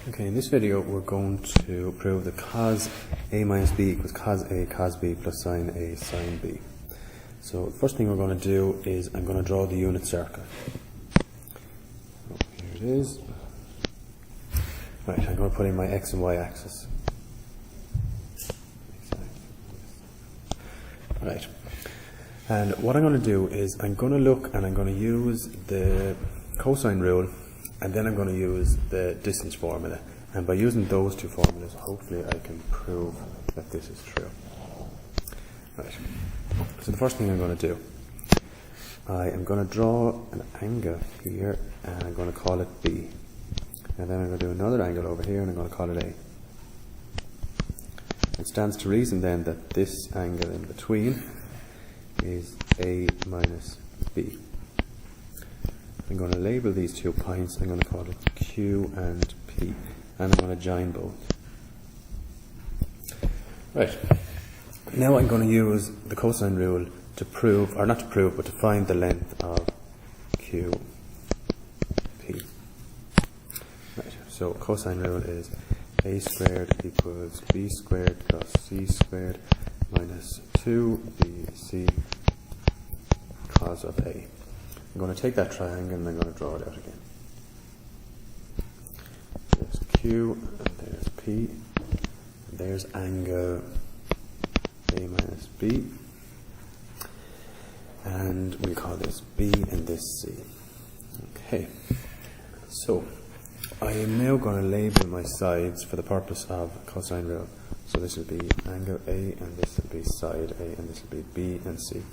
Okay, in this video we're going to prove that cos A minus B equals cos A cos B plus sin A sin B. So the first thing we're going to do is I'm going to draw the unit circle. So here it is. Right, I'm going to put in my x and y axis. Right, and what I'm going to do is I'm going to look and I'm going to use the cosine rule, and then I'm going to use the distance formula, and by using those two formulas hopefully I can prove that this is true. Right, so the first thing I'm going to do, I am going to draw an angle here and I'm going to call it B, and then I'm going to do another angle over here and I'm going to call it A. It stands to reason then that this angle in between is A minus B. I'm going to label these 2 points. I'm going to call it Q and P, and I'm going to join both. Right, now I'm going to use the cosine rule to prove, or not to prove, but to find the length of QP. Right, so cosine rule is A squared equals B squared plus C squared minus 2BC cos of A. I'm going to take that triangle and I'm going to draw it out again. There's Q and there's P, and there's angle A minus B, and we'll call this B and this C. Okay, so I am now going to label my sides for the purpose of cosine rule. So this will be angle A, and this will be side A, and this will be B and C.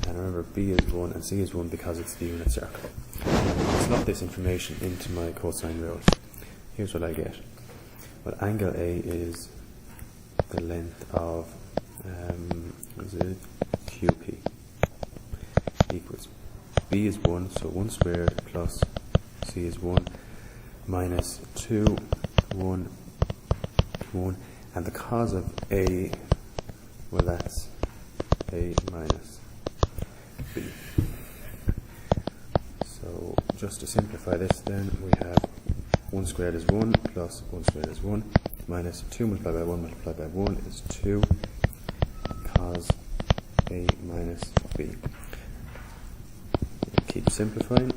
And remember, B is 1 and C is 1 because it's the unit circle. I'll slot this information into my cosine rule. Here's what I get. Well, angle A is the length of QP equals B is 1, so 1 squared plus C is 1 minus 2, 1, 1, and the cos of A, well, that's A minus B. So just to simplify this then, we have 1 squared is 1 plus 1 squared is 1 minus 2 multiplied by 1 multiplied by 1 is 2 cos A minus B. Keep simplifying,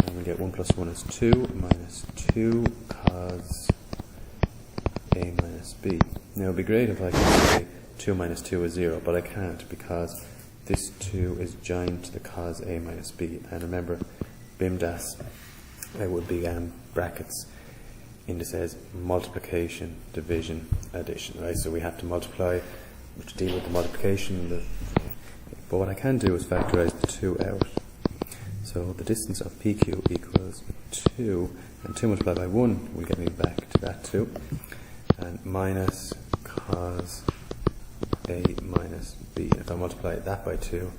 and we get 1 plus 1 is 2 minus 2 cos A minus B. Now it would be great if I could say 2 minus 2 is 0, but I can't because this 2 is joined to the cos A minus B, and remember, BIMDAS, it would be brackets, indices, multiplication, division, addition, right? So we have to multiply to deal with the multiplication, but what I can do is factorize the 2 out. So the distance of PQ equals 2, and 2 multiplied by 1 will get me back to that 2, and minus cos A minus B. If I multiply that by 2,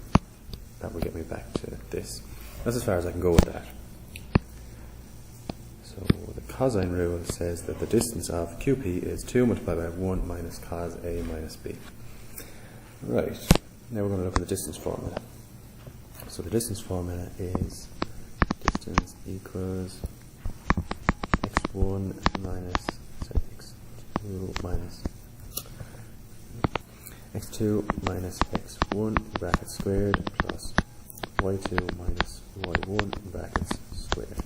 that will get me back to this. That's as far as I can go with that. So the cosine rule says that the distance of QP is 2 multiplied by 1 minus cos A minus B. Right, now we're going to look at the distance formula. So the distance formula is distance equals x1 minus x2 minus x2 minus x1 bracket squared plus y2 minus y1 brackets squared.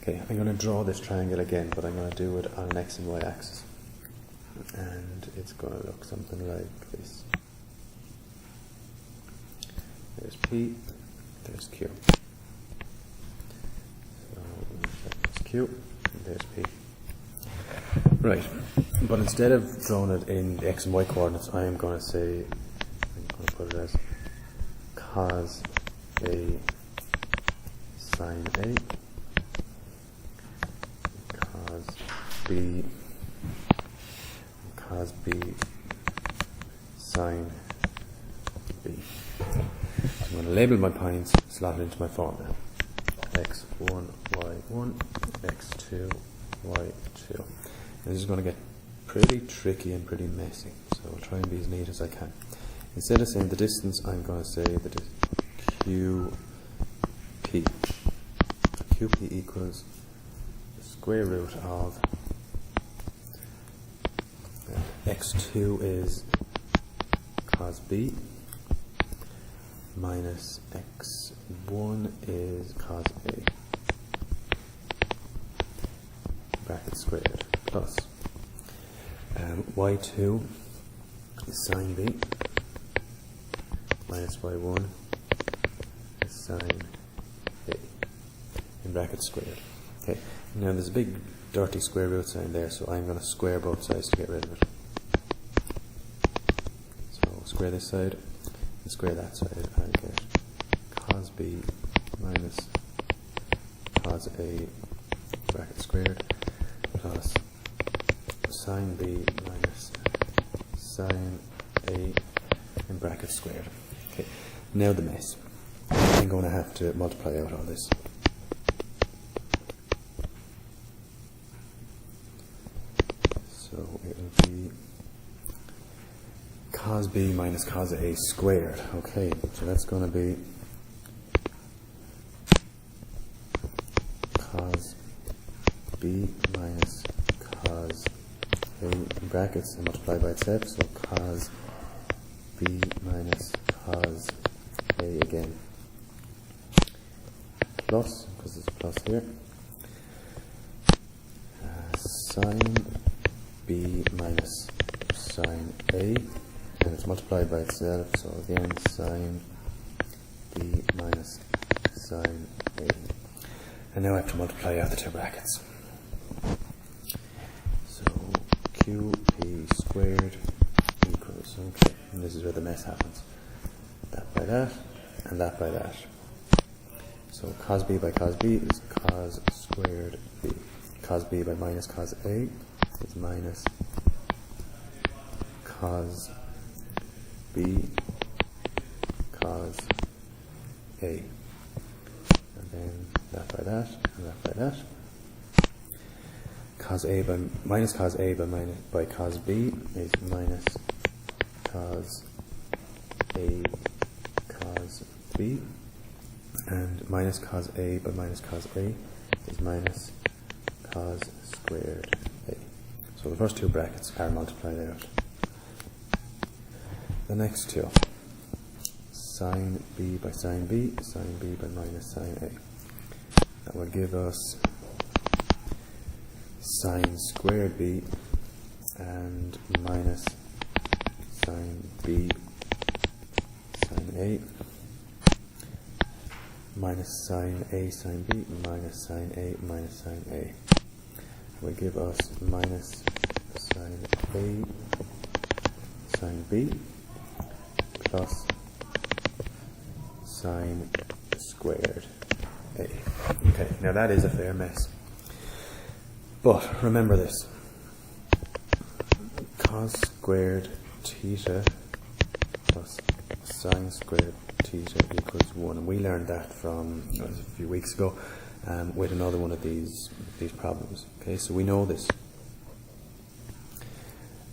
Okay, I'm going to draw this triangle again, but I'm going to do it on an x and y axis, and it's going to look something like this. There's P, there's Q. So there's Q, and there's P. Right, but instead of drawing it in the x and y coordinates, I am going to say, I'm going to put it as cos A sin A, cos B sin B. I'm going to label my points, slot it into my formula. x1, y1, x2, y2. And this is going to get pretty tricky and pretty messy, so I'll try and be as neat as I can. Instead of saying the distance, I'm going to say that QP. QP equals the square root of x2 is cos b minus x1 is cos a, bracket squared, plus y2 is sin b minus y1 is sin a, in brackets squared. Okay, now there's a big dirty square root sign there, so I'm going to square both sides to get rid of it. So square this side and square that side, and get cos b minus cos a, bracket squared, plus sin b minus sin a, in brackets squared. Okay, now the mess. I'm going to have to multiply out all this. So it will be cos b minus cos a squared. Okay, so that's going to be cos b minus cos a in brackets and multiply by itself, so cos b minus cos a again, plus, because there's a plus here, sin b minus sin a, and it's multiplied by itself, so again sin b minus sin a. And now I have to multiply out the two brackets. So qp squared equals, okay, and this is where the mess happens. That by that, and that by that. So cos b by cos b is cos squared b. Cos b by minus cos a is minus cos b cos a. And then that by that, and that by that. Cos a by minus cos a by cos b is minus cos a cos b, and minus cos a by minus cos a is minus cos squared a. So the first two brackets are multiplied out. The next two, sin b by sin b by minus sin a. That will give us sin squared b and minus sin b sin a, minus sin a sin b minus sin a minus sin a. Will give us minus sin a sin b plus sin squared a. Okay, now that is a fair mess. But remember this. Cos squared theta plus sin squared theta equals 1. And we learned that from a few weeks ago with another one of these problems. Okay, so we know this.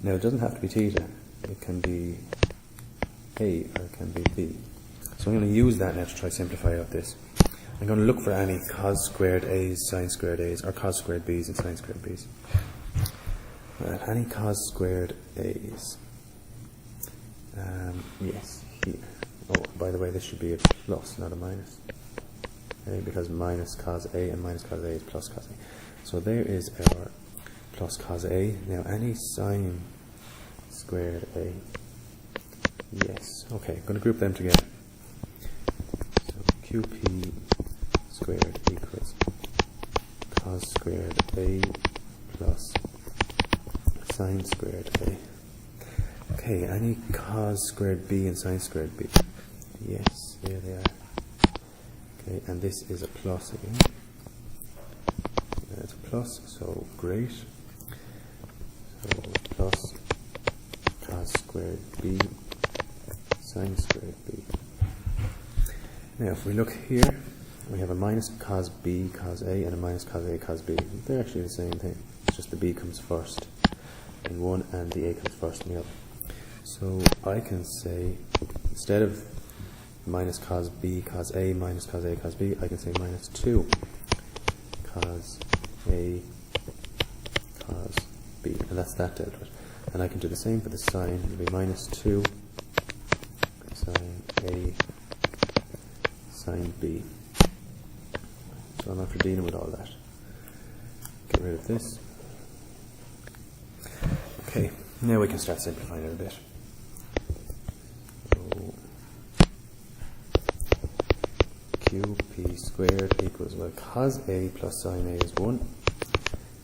Now it doesn't have to be theta. It can be A or it can be B. So I'm going to use that now to try to simplify out this. I'm going to look for any cos squared A's, sin squared A's, or cos squared B's and sin squared B's. Right, any cos squared A's. Yes, here. Oh, by the way, this should be a plus, not a minus. Okay, because minus cos A and minus cos A is plus cos A. So there is our plus cos A. Now any sin squared A. Yes. Okay, I'm going to group them together. So QP squared equals cos squared A plus sin squared A. Okay, any cos squared B and sin squared B. Yes, there they are. Okay, and this is a plus again. It's a plus, so great. So plus cos squared B sin squared B. Now if we look here, we have a minus cos B cos A and a minus cos A cos B. They're actually the same thing. It's just the B comes first in one and the A comes first in the other. So I can say, instead of minus cos B cos A minus cos A cos B, I can say minus 2 cos A cos B. And that's that dealt with. And I can do the same for the sine. It will be minus 2 sine A sine B. So I'm after dealing with all that. Get rid of this. Okay, now we can start simplifying it a bit. So QP squared equals, well, cos A plus sine A is 1,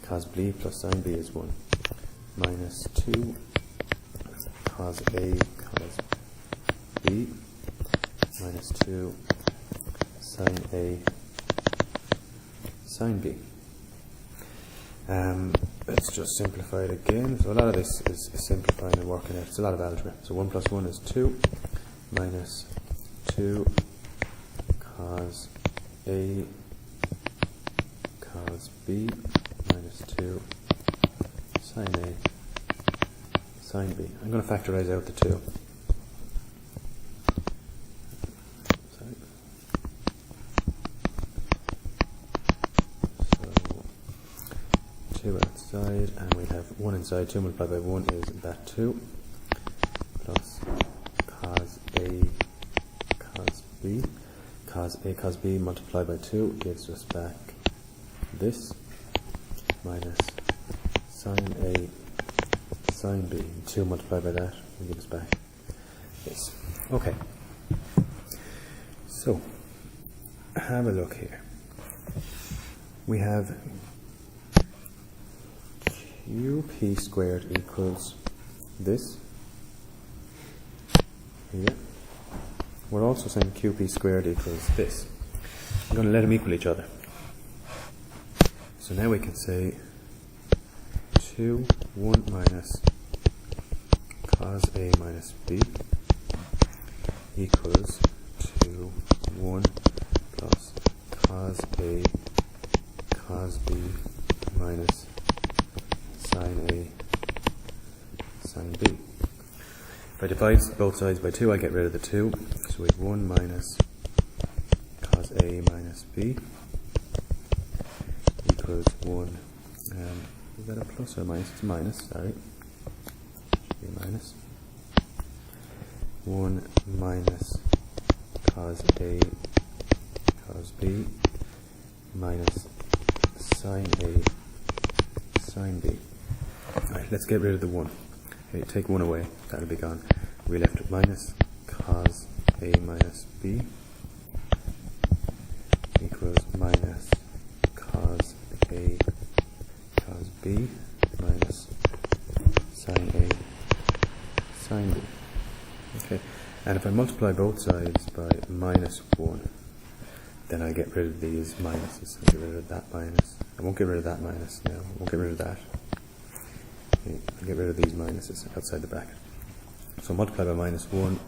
cos B plus sine B is 1, minus 2 cos A cos B minus 2 sine A sine B. Let's just simplify it again. So a lot of this is simplifying and working out. It's a lot of algebra. So 1 plus 1 is 2 minus 2 cos A cos B minus 2 sine A sine B. I'm going to factorize out the 2. Sorry. So 2 outside, and we have 1 inside. 2 multiplied by 1 is that 2, plus cos A cos B. Cos A cos B multiplied by 2 gives us back this, minus sine A sine B. 2 multiplied by that will give us back this. Okay. So, have a look here. We have QP squared equals this here. We're also saying QP squared equals this. I'm going to let them equal each other. So now we can say 2, 1 minus cos A minus B equals 2, 1 plus cos A cos B minus sine A sine B. If I divide both sides by 2, I get rid of the 2. So we have 1 minus cos A minus B equals 1. Is that a plus or a minus? It's a minus, sorry. Should be a minus. 1 minus cos A cos B minus sine A sine B. Alright, let's get rid of the 1. Okay, take 1 away, that'll be gone. We're left with minus cos A minus B equals minus cos A cos B minus sine A sine B. Okay, and if I multiply both sides by minus 1, then I get rid of these minuses. I get rid of that minus. I won't get rid of that minus now. I won't get rid of that. Okay, I'll get rid of these minuses outside the bracket. So multiply by minus 1,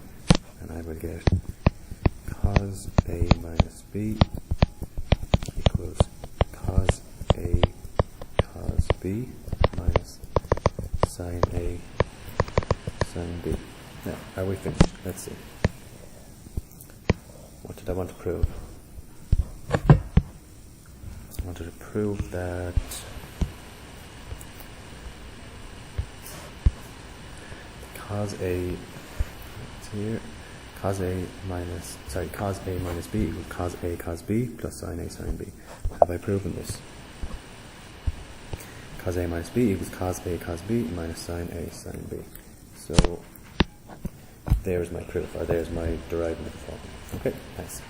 and I will get cos A minus B equals cos A cos B minus sine A sine B. Now, are we finished? Let's see. What did I want to prove? I wanted to prove that cos A, it's here, cos A minus B equals cos A cos B plus sine A sine B. Have I proven this? Cos A minus B equals cos A cos B minus sine A sine B. So there's my proof, or there's my deriving of the formula. Okay, thanks.